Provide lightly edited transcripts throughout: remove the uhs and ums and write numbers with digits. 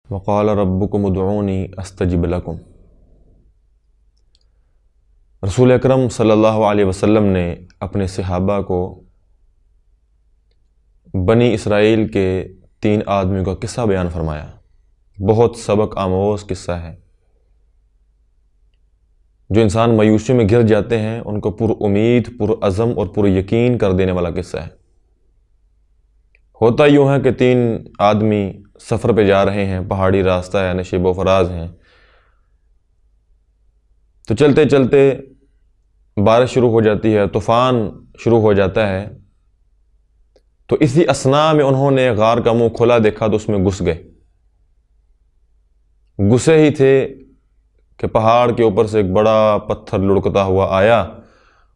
وقال ربکم ادعونی استجب لکم۔ رسول اکرم صلی اللہ علیہ وسلم نے اپنے صحابہ کو بنی اسرائیل کے 3 آدمیوں کا قصہ بیان فرمایا۔ بہت سبق آموز قصہ ہے، جو انسان مایوسی میں گر جاتے ہیں ان کو پر امید، پر عزم اور پر یقین کر دینے والا قصہ ہے۔ ہوتا یوں ہے کہ 3 آدمی سفر پہ جا رہے ہیں، پہاڑی راستہ ہے، نشیب و فراز ہیں، تو چلتے چلتے بارش شروع ہو جاتی ہے، طوفان شروع ہو جاتا ہے، تو اسی اثناء میں انہوں نے غار کا منہ کھلا دیکھا تو اس میں گھس گئے۔ گھسے ہی تھے کہ پہاڑ کے اوپر سے ایک بڑا پتھر لڑکتا ہوا آیا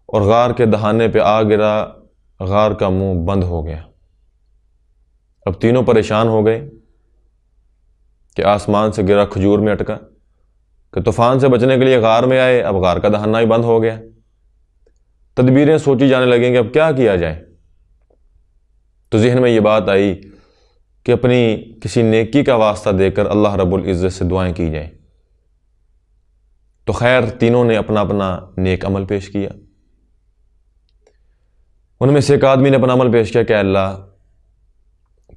اور غار کے دہانے پہ آ گرا، غار کا منہ بند ہو گیا۔ اب تینوں پریشان ہو گئے کہ آسمان سے گرا کھجور میں اٹکا، کہ طوفان سے بچنے کے لیے غار میں آئے، اب غار کا دہانہ ہی بند ہو گیا۔ تدبیریں سوچی جانے لگیں کہ اب کیا کیا جائے، تو ذہن میں یہ بات آئی کہ اپنی کسی نیکی کا واسطہ دے کر اللہ رب العزت سے دعائیں کی جائیں۔ تو خیر تینوں نے اپنا اپنا نیک عمل پیش کیا۔ ان میں سے ایک آدمی نے اپنا عمل پیش کیا کہ اللہ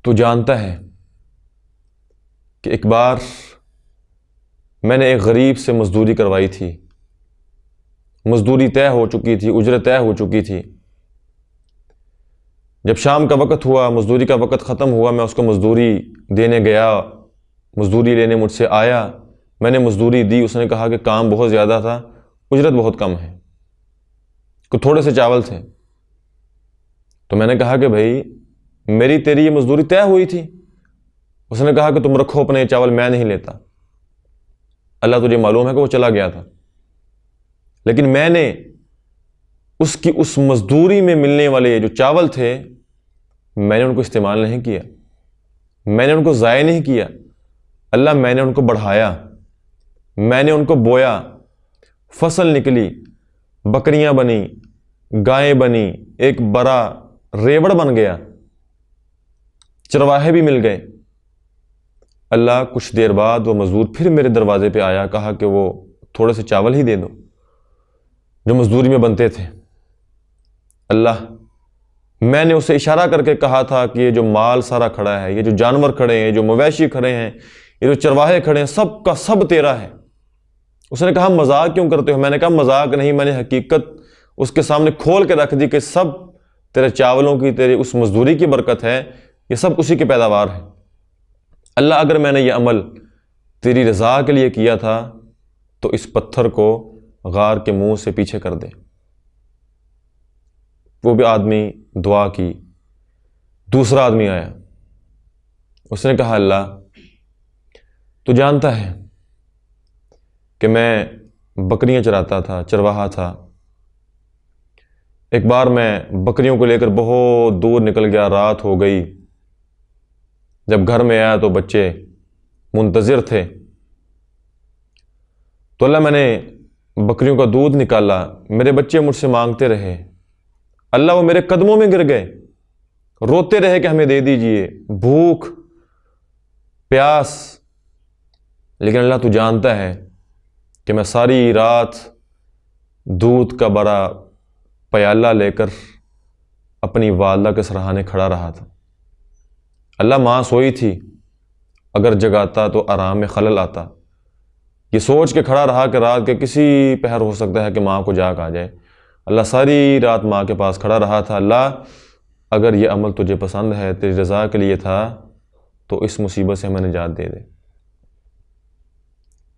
تو جانتا ہے کہ ایک بار میں نے ایک غریب سے مزدوری کروائی تھی، مزدوری طے ہو چکی تھی، اجرت طے ہو چکی تھی۔ جب شام کا وقت ہوا، مزدوری کا وقت ختم ہوا، میں اس کو مزدوری دینے گیا، مزدوری لینے مجھ سے آیا، میں نے مزدوری دی، اس نے کہا کہ کام بہت زیادہ تھا، اجرت بہت کم ہے، کہ تھوڑے سے چاول تھے۔ تو میں نے کہا کہ بھائی میری تیری یہ مزدوری طے ہوئی تھی۔ اس نے کہا کہ تم رکھو اپنے چاول، میں نہیں لیتا، اللہ تجھے معلوم ہے کہ وہ چلا گیا تھا، لیکن میں نے اس کی اس مزدوری میں ملنے والے جو چاول تھے میں نے ان کو استعمال نہیں کیا، میں نے ان کو ضائع نہیں کیا، اللہ میں نے ان کو بڑھایا، میں نے ان کو بویا، فصل نکلی، بکریاں بنی، گائیں بنی، ایک بڑا ریوڑ بن گیا، چرواہے بھی مل گئے۔ اللہ کچھ دیر بعد وہ مزدور پھر میرے دروازے پہ آیا، کہا کہ وہ تھوڑے سے چاول ہی دے دو جو مزدوری میں بنتے تھے۔ اللہ میں نے اسے اشارہ کر کے کہا تھا کہ یہ جو مال سارا کھڑا ہے، یہ جو جانور کھڑے ہیں، جو مویشی کھڑے ہیں، یہ جو چرواہے کھڑے ہیں، سب کا سب تیرا ہے۔ اس نے کہا مذاق کیوں کرتے ہو؟ میں نے کہا مذاق نہیں، میں نے حقیقت اس کے سامنے کھول کے رکھ دی کہ سب تیرے چاولوں کی، تیری اس مزدوری کی برکت ہے، یہ سب اسی کی پیداوار ہے۔ اللہ اگر میں نے یہ عمل تیری رضا کے لیے کیا تھا تو اس پتھر کو غار کے منہ سے پیچھے کر دے۔ وہ بھی آدمی دعا کی۔ دوسرا آدمی آیا، اس نے کہا اللہ تو جانتا ہے کہ میں بکریاں چراتا تھا، چرواہا تھا۔ ایک بار میں بکریوں کو لے کر بہت دور نکل گیا، رات ہو گئی، جب گھر میں آیا تو بچے منتظر تھے، تو اللہ میں نے بکریوں کا دودھ نکالا، میرے بچے مجھ سے مانگتے رہے، اللہ وہ میرے قدموں میں گر گئے، روتے رہے کہ ہمیں دے دیجئے، بھوک پیاس، لیکن اللہ تو جانتا ہے کہ میں ساری رات دودھ کا بڑا پیالہ لے کر اپنی والدہ کے سرہانے کھڑا رہا تھا۔ اللہ ماں سوئی تھی، اگر جگاتا تو آرام میں خلل آتا، یہ سوچ کے کھڑا رہا کہ رات کے کسی پہر ہو سکتا ہے کہ ماں کو جاگ آ جائے۔ اللہ ساری رات ماں کے پاس کھڑا رہا تھا، اللہ اگر یہ عمل تجھے پسند ہے، تیری رضا کے لیے تھا، تو اس مصیبت سے ہمیں نجات دے دے۔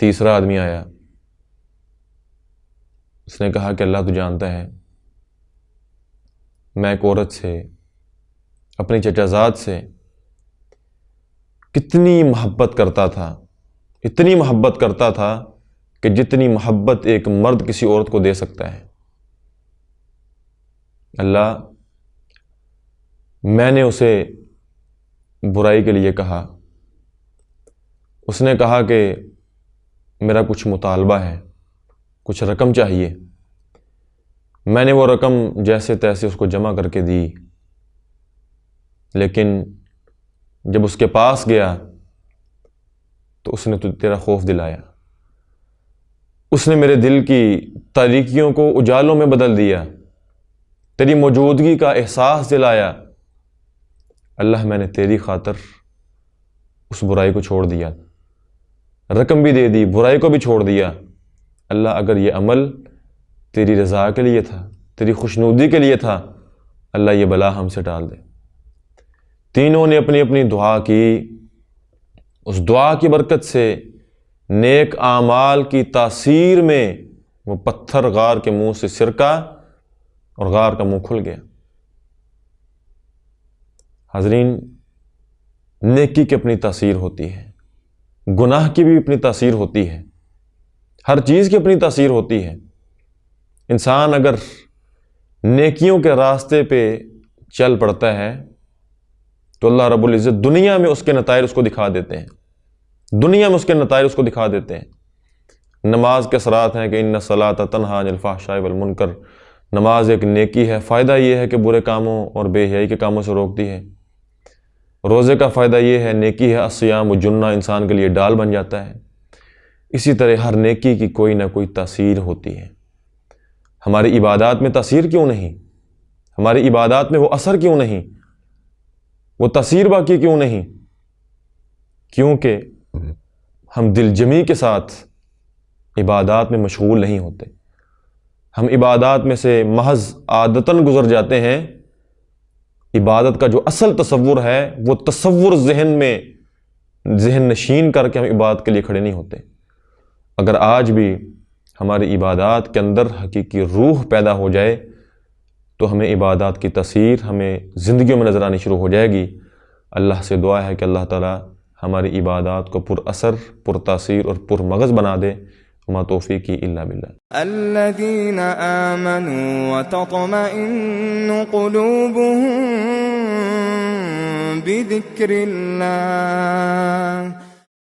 تیسرا آدمی آیا، اس نے کہا کہ اللہ تو جانتا ہے میں ایک عورت سے، اپنی چچا زاد سے کتنی محبت کرتا تھا، اتنی محبت کرتا تھا کہ جتنی محبت ایک مرد کسی عورت کو دے سکتا ہے۔ اللہ میں نے اسے برائی کے لیے کہا، اس نے کہا کہ میرا کچھ مطالبہ ہے، کچھ رقم چاہیے۔ میں نے وہ رقم جیسے تیسے اس کو جمع کر کے دی، لیکن جب اس کے پاس گیا تو اس نے تیرا خوف دلایا، اس نے میرے دل کی تاریکیوں کو اجالوں میں بدل دیا، تیری موجودگی کا احساس دلایا۔ اللہ میں نے تیری خاطر اس برائی کو چھوڑ دیا، رقم بھی دے دی، برائی کو بھی چھوڑ دیا۔ اللہ اگر یہ عمل تیری رضا کے لیے تھا، تیری خوشنودی کے لیے تھا، اللہ یہ بلا ہم سے ٹال دے۔ تینوں نے اپنی اپنی دعا کی، اس دعا کی برکت سے نیک اعمال کی تاثیر میں وہ پتھر غار کے منہ سے سرکا اور غار کا منہ کھل گیا۔ حاضرین، نیکی کی اپنی تاثیر ہوتی ہے، گناہ کی بھی اپنی تاثیر ہوتی ہے، ہر چیز کی اپنی تاثیر ہوتی ہے۔ انسان اگر نیکیوں کے راستے پہ چل پڑتا ہے تو اللہ رب العزت دنیا میں اس کے نتائج اس کو دکھا دیتے ہیں، دنیا میں اس کے نتائج اس کو دکھا دیتے ہیں۔ نماز کے اثرات ہیں کہ ان الصلاۃ تنہی عن الفحشاء والمنکر، نماز ایک نیکی ہے، فائدہ یہ ہے کہ برے کاموں اور بے حیائی کے کاموں سے روکتی ہے۔ روزے کا فائدہ یہ ہے، نیکی ہے، الصیام جنہ، انسان کے لیے ڈال بن جاتا ہے۔ اسی طرح ہر نیکی کی کوئی نہ کوئی تاثیر ہوتی ہے۔ ہماری عبادات میں تاثیر کیوں نہیں؟ ہماری عبادات میں وہ اثر کیوں نہیں؟ وہ تاثیر باقی کیوں نہیں؟ کیونکہ ہم دل جمی کے ساتھ عبادات میں مشغول نہیں ہوتے۔ ہم عبادات میں سے محض عادتاً گزر جاتے ہیں۔ عبادت کا جو اصل تصور ہے وہ تصور ذہن نشین کر کے ہم عبادت کے لیے کھڑے نہیں ہوتے۔ اگر آج بھی ہماری عبادات کے اندر حقیقی روح پیدا ہو جائے تو ہمیں عبادات کی تاثیر ہمیں زندگیوں میں نظر آنی شروع ہو جائے گی۔ اللہ سے دعا ہے کہ اللہ تعالی ہماری عبادات کو پر اثر، پر تاثیر اور پر مغز بنا دے۔ وما توفیقی الا باللہ۔ الذین آمنوا وتطمئن قلوبهم بذکر اللہ